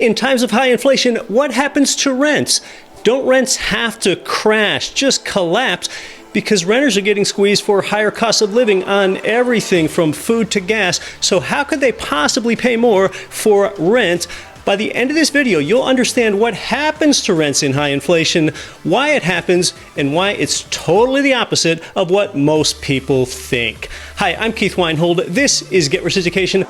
In times of high inflation, what happens to rents? Don't rents have to crash, just collapse? Because renters are getting squeezed for higher costs of living on everything from food to gas. So how could they possibly pay more for rent? By the end of this video, you'll understand what happens to rents in high inflation, why it happens, and why it's totally the opposite of what most people think. Hi, I'm Keith Weinhold. This is Get Rich Education.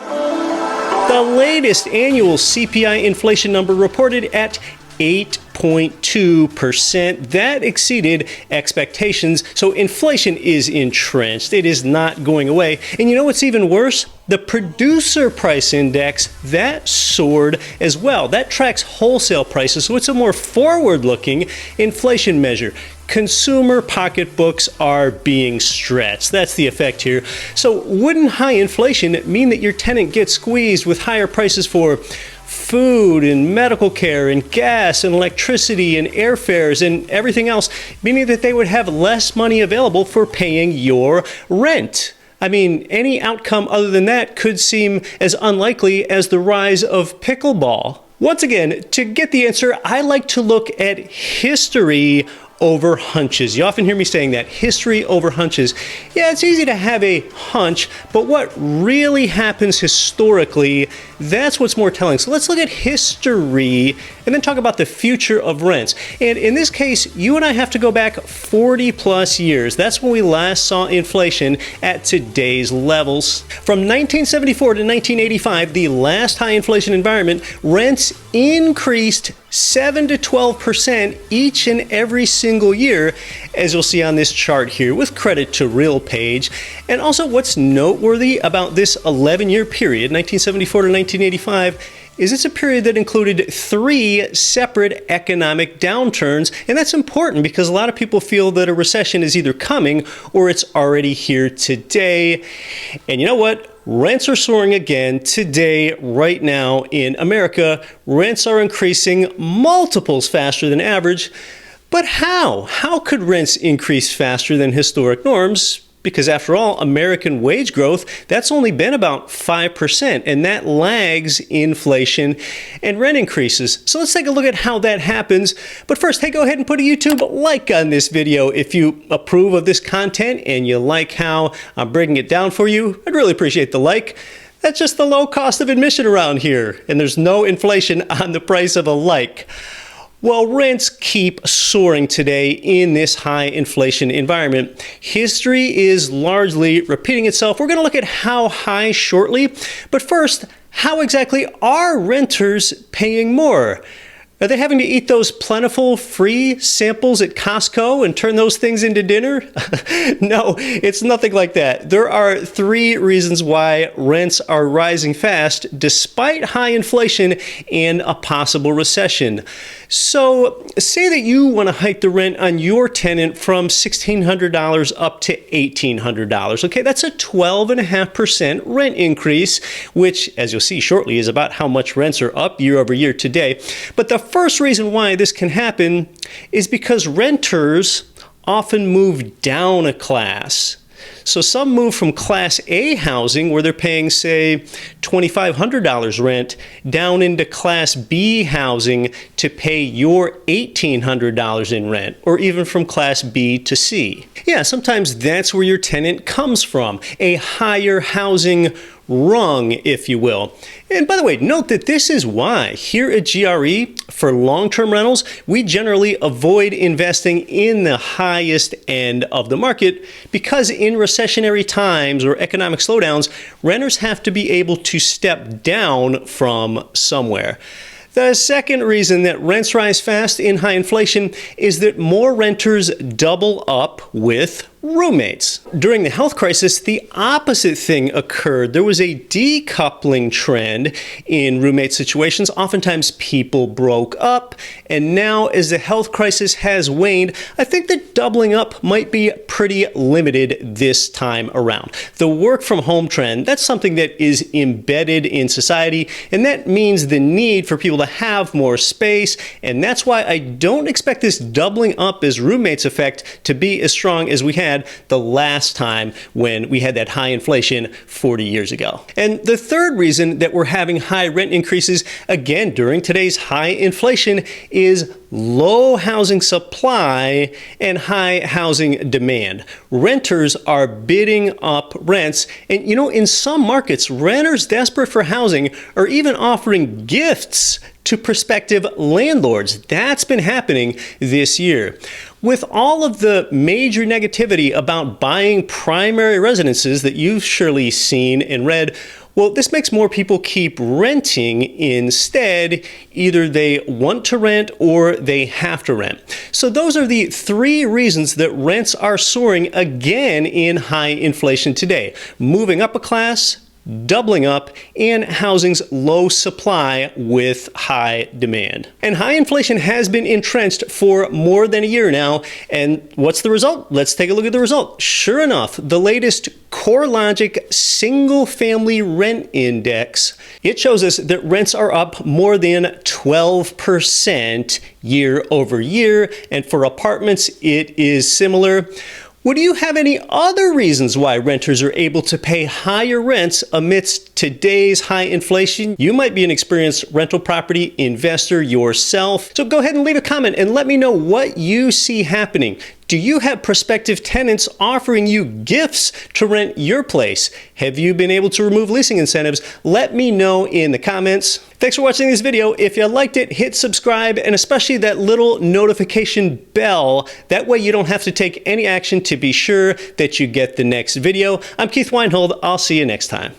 The latest annual CPI inflation number reported at 8.2%. That exceeded expectations. So inflation is entrenched. It is not going away. And you know what's even worse? The producer price index, that soared as well. That tracks wholesale prices, so it's a more forward-looking inflation measure. Consumer pocketbooks are being stretched. That's the effect here. So wouldn't high inflation mean that your tenant gets squeezed with higher prices for food and medical care and gas and electricity and airfares and everything else, meaning that they would have less money available for paying your rent? I mean, any outcome other than that could seem as unlikely as the rise of pickleball. Once again, to get the answer, I like to look at history over hunches. You often hear me saying that, history over hunches. Yeah, it's easy to have a hunch, but what really happens historically, that's what's more telling. So let's look at history and then talk about the future of rents. And in this case, you and I have to go back 40 plus years. That's when we last saw inflation at today's levels. From 1974 to 1985, the last high inflation environment, rents increased 7 to 12% each and every single year, as you'll see on this chart here, with credit to RealPage. And also what's noteworthy about this 11-year period, 1974 to 1985, is it's a period that included 3 separate economic downturns. And that's important because a lot of people feel that a recession is either coming or it's already here today. And you know what? Rents are soaring again today, right now in America. Rents are increasing multiples faster than average. But how? How could rents increase faster than historic norms? Because after all, American wage growth, that's only been about 5%, and that lags inflation and rent increases. So let's take a look at how that happens. But first, hey, go ahead and put a YouTube like on this video if you approve of this content and you like how I'm breaking it down for you. I'd really appreciate the like. That's just the low cost of admission around here, and there's no inflation on the price of a like. Well, rents keep soaring today in this high inflation environment. History is largely repeating itself. We're going to look at how high shortly. But first, how exactly are renters paying more? Are they having to eat those plentiful free samples at Costco and turn those things into dinner? No, it's nothing like that. There are 3 reasons why rents are rising fast despite high inflation and a possible recession. So say that you want to hike the rent on your tenant from $1,600 up to $1,800. Okay, that's a 12.5% rent increase, which, as you'll see shortly, is about how much rents are up year over year today. But the first reason why this can happen is because renters often move down a class. So some move from Class A housing, where they're paying, say, $2,500 rent, down into Class B housing to pay your $1,800 in rent, or even from Class B to C. Yeah, sometimes that's where your tenant comes from, a higher housing rung, if you will. And by the way, note that this is why here at GRE, for long-term rentals, we generally avoid investing in the highest end of the market, because in recessionary times or economic slowdowns, renters have to be able to step down from somewhere. The second reason that rents rise fast in high inflation is that more renters double up with roommates. During the health crisis, the opposite thing occurred. There was a decoupling trend in roommate situations. Oftentimes people broke up, and now as the health crisis has waned, I think that doubling up might be pretty limited this time around. The work from home trend, that's something that is embedded in society, and that means the need for people to have more space, and that's why I don't expect this doubling up as roommates effect to be as strong as we had had the last time when we had that high inflation 40 years ago. And the third reason that we're having high rent increases, again, during today's high inflation, is low housing supply and high housing demand. Renters are bidding up rents, and in some markets, renters desperate for housing are even offering gifts to prospective landlords. That's been happening this year. With all of the major negativity about buying primary residences that you've surely seen and read, well, this makes more people keep renting instead. Either they want to rent or they have to rent. So those are the three reasons that rents are soaring again in high inflation today. Moving up a class, doubling up, and housing's low supply with high demand. And high inflation has been entrenched for more than a year now. And what's the result? Let's take a look at the result. Sure enough, the latest CoreLogic single-family rent index, it shows us that rents are up more than 12% year over year. And for apartments, it is similar. Well, do you have any other reasons why renters are able to pay higher rents amidst today's high inflation? You might be an experienced rental property investor yourself. So go ahead and leave a comment and let me know what you see happening. Do you have prospective tenants offering you gifts to rent your place? Have you been able to remove leasing incentives? Let me know in the comments. Thanks for watching this video. If you liked it, hit subscribe, and especially that little notification bell. That way you don't have to take any action to be sure that you get the next video. I'm Keith Weinhold. I'll see you next time.